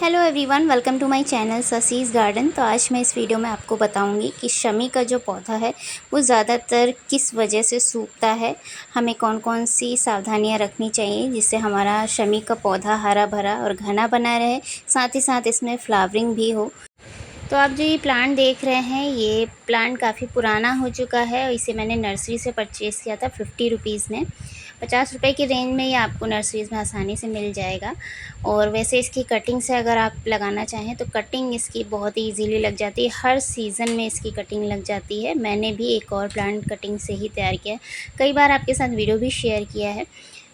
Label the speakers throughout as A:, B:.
A: Hello everyone, welcome to my channel ससीज garden. तो आज मैं इस वीडियो में आपको बताऊंगी कि शमी का जो पौधा है वो ज़्यादातर किस वजह से सूखता है, हमें कौन कौन सी सावधानियां रखनी चाहिए जिससे हमारा शमी का पौधा हरा भरा और घना बना रहे, साथ ही साथ इसमें फ्लावरिंग भी हो। तो आप जो ये प्लांट देख रहे हैं, ये प्लांट काफ़ी पुराना हो चुका है और इसे मैंने नर्सरी से परचेज़ किया था 50 रुपीज़ में। 50 रुपये की रेंज में ये आपको नर्सरीज़ में आसानी से मिल जाएगा। और वैसे इसकी कटिंग से अगर आप लगाना चाहें तो कटिंग इसकी बहुत ही ईजीली लग जाती है, हर सीज़न में इसकी कटिंग लग जाती है। मैंने भी एक और प्लांट कटिंग से ही तैयार किया है, कई बार आपके साथ वीडियो भी शेयर किया है।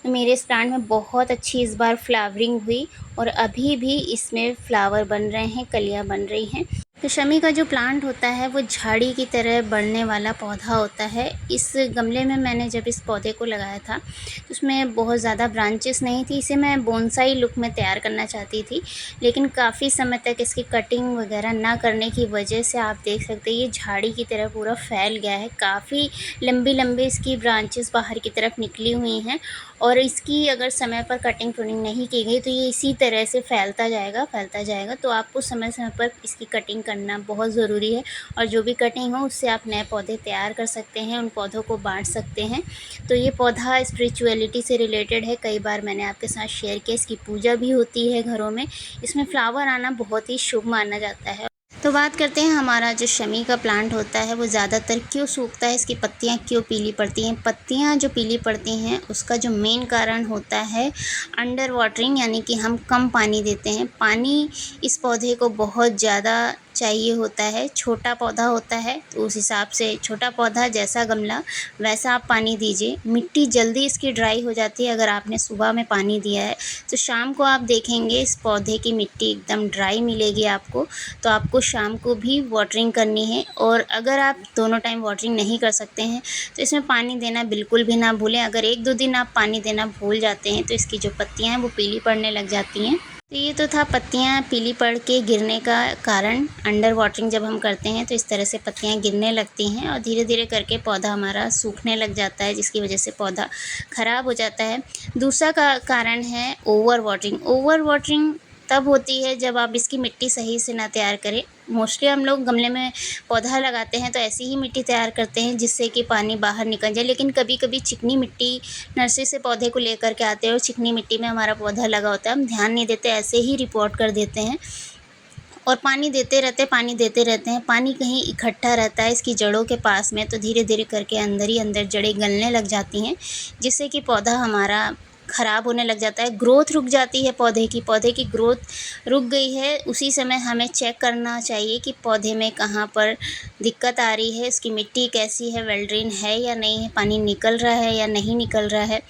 A: तो मेरे इस प्लांट में बहुत अच्छी इस बार फ्लावरिंग हुई और अभी भी इसमें फ्लावर बन रहे हैं, कलियाँ बन रही हैं। तो शमी का जो प्लांट होता है वो झाड़ी की तरह बढ़ने वाला पौधा होता है। इस गमले में मैंने जब इस पौधे को लगाया था तो उसमें बहुत ज़्यादा ब्रांचेस नहीं थी, इसे मैं बोनसाई लुक में तैयार करना चाहती थी, लेकिन काफ़ी समय तक इसकी कटिंग वगैरह ना करने की वजह से आप देख सकते हैं ये झाड़ी की तरह पूरा फैल गया है। काफ़ी लंबी लंबी इसकी ब्रांचेस बाहर की तरफ निकली हुई हैं और इसकी अगर समय पर कटिंग प्रूनिंग नहीं की गई तो ये इसी तरह से फैलता जाएगा। तो आपको समय समय पर इसकी कटिंग करना बहुत ज़रूरी है और जो भी कटिंग हो उससे आप नए पौधे तैयार कर सकते हैं, उन पौधों को बांट सकते हैं। तो ये पौधा स्पिरिचुअलिटी से रिलेटेड है, कई बार मैंने आपके साथ शेयर किया। इसकी पूजा भी होती है घरों में, इसमें फ्लावर आना बहुत ही शुभ माना जाता है। तो बात करते हैं हमारा जो शमी का प्लांट होता है वो ज़्यादातर क्यों सूखता है, इसकी पत्तियां क्यों पीली पड़ती हैं। पत्तियां जो पीली पड़ती हैं उसका जो मेन कारण होता है अंडर वाटरिंग, यानी कि हम कम पानी देते हैं। पानी इस पौधे को बहुत ज़्यादा चाहिए होता है। छोटा पौधा होता है तो उस हिसाब से छोटा पौधा जैसा गमला वैसा आप पानी दीजिए। मिट्टी जल्दी इसकी ड्राई हो जाती है अगर आपने सुबह में पानी दिया है तो शाम को आप देखेंगे इस पौधे की मिट्टी एकदम ड्राई मिलेगी आपको। तो आपको शाम को भी वाटरिंग करनी है और अगर आप दोनों टाइम वाटरिंग नहीं कर सकते हैं तो इसमें पानी देना बिल्कुल भी ना भूलें। अगर 1-2 दिन आप पानी देना भूल जाते हैं तो इसकी जो पत्तियां हैं वो पीली पड़ने लग जाती हैं। तो ये तो था पत्तियां पीली पड़ के गिरने का कारण। अंडर वाटरिंग जब हम करते हैं तो इस तरह से पत्तियां गिरने लगती हैं और धीरे धीरे करके पौधा हमारा सूखने लग जाता है, जिसकी वजह से पौधा ख़राब हो जाता है। दूसरा कारण है ओवर वाटरिंग। ओवर वाटरिंग तब होती है जब आप इसकी मिट्टी सही से ना तैयार करें। मोस्टली हम लोग गमले में पौधा लगाते हैं तो ऐसी ही मिट्टी तैयार करते हैं जिससे कि पानी बाहर निकल जाए, लेकिन कभी कभी चिकनी मिट्टी नर्सरी से पौधे को लेकर के आते हैं और चिकनी मिट्टी में हमारा पौधा लगा होता है, हम ध्यान नहीं देते, ऐसे ही रिपोर्ट कर देते हैं और पानी देते रहते हैं। पानी कहीं इकट्ठा रहता है इसकी जड़ों के पास में, तो धीरे धीरे करके अंदर ही अंदर जड़ें गलने लग जाती हैं, जिससे कि पौधा हमारा ख़राब होने लग जाता है। ग्रोथ रुक जाती है पौधे की ग्रोथ रुक गई है। उसी समय हमें चेक करना चाहिए कि पौधे में कहाँ पर दिक्कत आ रही है, इसकी मिट्टी कैसी है, वेल ड्रेन है या नहीं है, पानी निकल रहा है या नहीं निकल रहा है।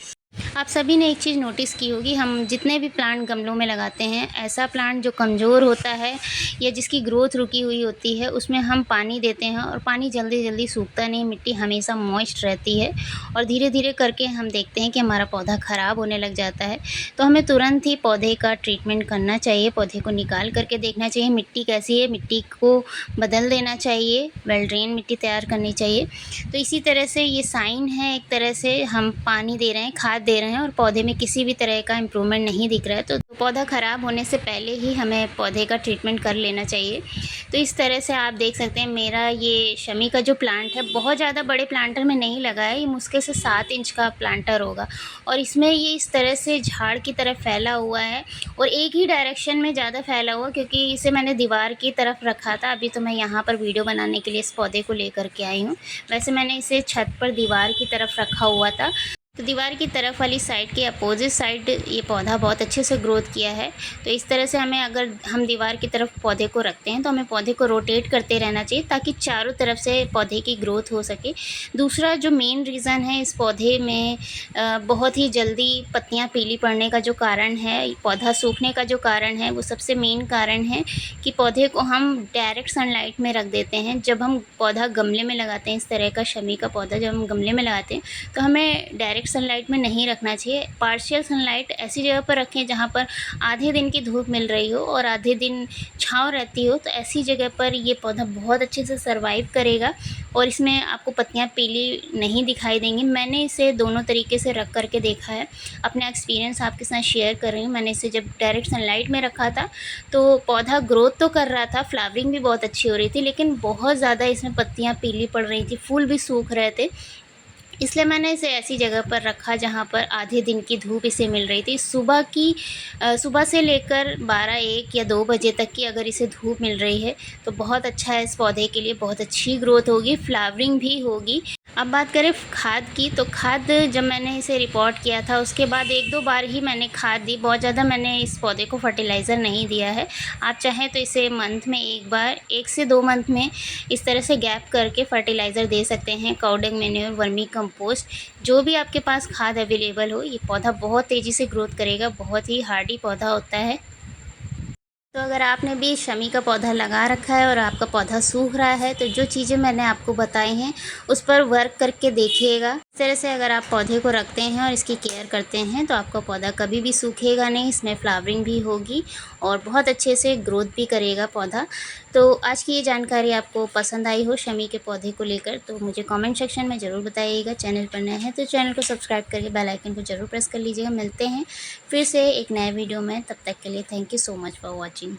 A: आप सभी ने एक चीज़ नोटिस की होगी, हम जितने भी प्लांट गमलों में लगाते हैं, ऐसा प्लांट जो कमज़ोर होता है या जिसकी ग्रोथ रुकी हुई होती है उसमें हम पानी देते हैं और पानी जल्दी जल्दी सूखता नहीं, मिट्टी हमेशा मॉइस्ट रहती है और धीरे धीरे करके हम देखते हैं कि हमारा पौधा ख़राब होने लग जाता है। तो हमें तुरंत ही पौधे का ट्रीटमेंट करना चाहिए, पौधे को निकाल करके देखना चाहिए मिट्टी कैसी है, मिट्टी को बदल देना चाहिए, वेल ड्रेन मिट्टी तैयार करनी चाहिए। तो इसी तरह से ये साइन है, एक तरह से हम पानी दे रहे हैं, खाद दे रहे हैं और पौधे में किसी भी तरह का इम्प्रूवमेंट नहीं दिख रहा है, तो पौधा ख़राब होने से पहले ही हमें पौधे का ट्रीटमेंट कर लेना चाहिए। तो इस तरह से आप देख सकते हैं मेरा ये शमी का जो प्लांट है बहुत ज़्यादा बड़े प्लांटर में नहीं लगा है, ये मुश्किल से 7 इंच का प्लांटर होगा और इसमें ये इस तरह से झाड़ की तरफ फैला हुआ है और एक ही डायरेक्शन में ज़्यादा फैला हुआ, क्योंकि इसे मैंने दीवार की तरफ रखा था। अभी तो मैं यहाँ पर वीडियो बनाने के लिए इस पौधे को लेकर के आई हूँ, वैसे मैंने इसे छत पर दीवार की तरफ रखा हुआ था। तो दीवार की तरफ वाली साइड के अपोजिट साइड ये पौधा बहुत अच्छे से ग्रोथ किया है। तो इस तरह से हमें, अगर हम दीवार की तरफ पौधे को रखते हैं तो हमें पौधे को रोटेट करते रहना चाहिए ताकि चारों तरफ से पौधे की ग्रोथ हो सके। दूसरा जो मेन रीज़न है इस पौधे में बहुत ही जल्दी पत्तियां पीली पड़ने का जो कारण है, पौधा सूखने का जो कारण है, वो सबसे मेन कारण है कि पौधे को हम डायरेक्ट सनलाइट में रख देते हैं। जब हम पौधा गमले में लगाते हैं, इस तरह का शमी का पौधा जब हम गमले में लगाते हैं तो हमें डायरेक्ट डायरेक्ट सनलाइट में नहीं रखना चाहिए। पार्शियल सनलाइट ऐसी जगह पर रखें जहाँ पर आधे दिन की धूप मिल रही हो और आधे दिन छाँव रहती हो, तो ऐसी जगह पर ये पौधा बहुत अच्छे से सर्वाइव करेगा और इसमें आपको पत्तियाँ पीली नहीं दिखाई देंगी। मैंने इसे दोनों तरीके से रख करके देखा है, अपना एक्सपीरियंस आपके साथ शेयर कर रही हूँ। मैंने इसे जब डायरेक्ट सनलाइट में रखा था तो पौधा ग्रोथ तो कर रहा था, फ्लावरिंग भी बहुत अच्छी हो रही थी, लेकिन बहुत ज़्यादा इसमें पत्तियाँ पीली पड़ रही थी, फूल भी सूख रहे थे। इसलिए मैंने इसे ऐसी जगह पर रखा जहाँ पर आधे दिन की धूप इसे मिल रही थी। सुबह से लेकर 12-1 या 2 बजे तक की अगर इसे धूप मिल रही है तो बहुत अच्छा है, इस पौधे के लिए बहुत अच्छी ग्रोथ होगी, फ्लावरिंग भी होगी। अब बात करें खाद की, तो खाद जब मैंने इसे रिपोर्ट किया था उसके बाद 1-2 बार ही मैंने खाद दी, बहुत ज़्यादा मैंने इस पौधे को फर्टिलाइज़र नहीं दिया है। आप चाहें तो इसे मंथ में 1 बार, 1 से 2 मंथ में इस तरह से गैप करके फर्टिलाइज़र दे सकते हैं। काऊ डंग, मैन्योर, वर्मी कंपोस्ट, जो भी आपके पास खाद अवेलेबल हो, ये पौधा बहुत तेज़ी से ग्रोथ करेगा, बहुत ही हार्डी पौधा होता है। तो अगर आपने भी शमी का पौधा लगा रखा है और आपका पौधा सूख रहा है तो जो चीज़ें मैंने आपको बताई हैं उस पर वर्क करके देखिएगा। इस तरह से अगर आप पौधे को रखते हैं और इसकी केयर करते हैं तो आपका पौधा कभी भी सूखेगा नहीं, इसमें फ्लावरिंग भी होगी और बहुत अच्छे से ग्रोथ भी करेगा पौधा। तो आज की ये जानकारी आपको पसंद आई हो शमी के पौधे को लेकर तो मुझे कमेंट सेक्शन में ज़रूर बताइएगा। चैनल पर नए हैं तो चैनल को सब्सक्राइब करके बेल आइकन को ज़रूर प्रेस कर लीजिएगा। मिलते हैं फिर से एक नए वीडियो में, तब तक के लिए thank you so much for watching.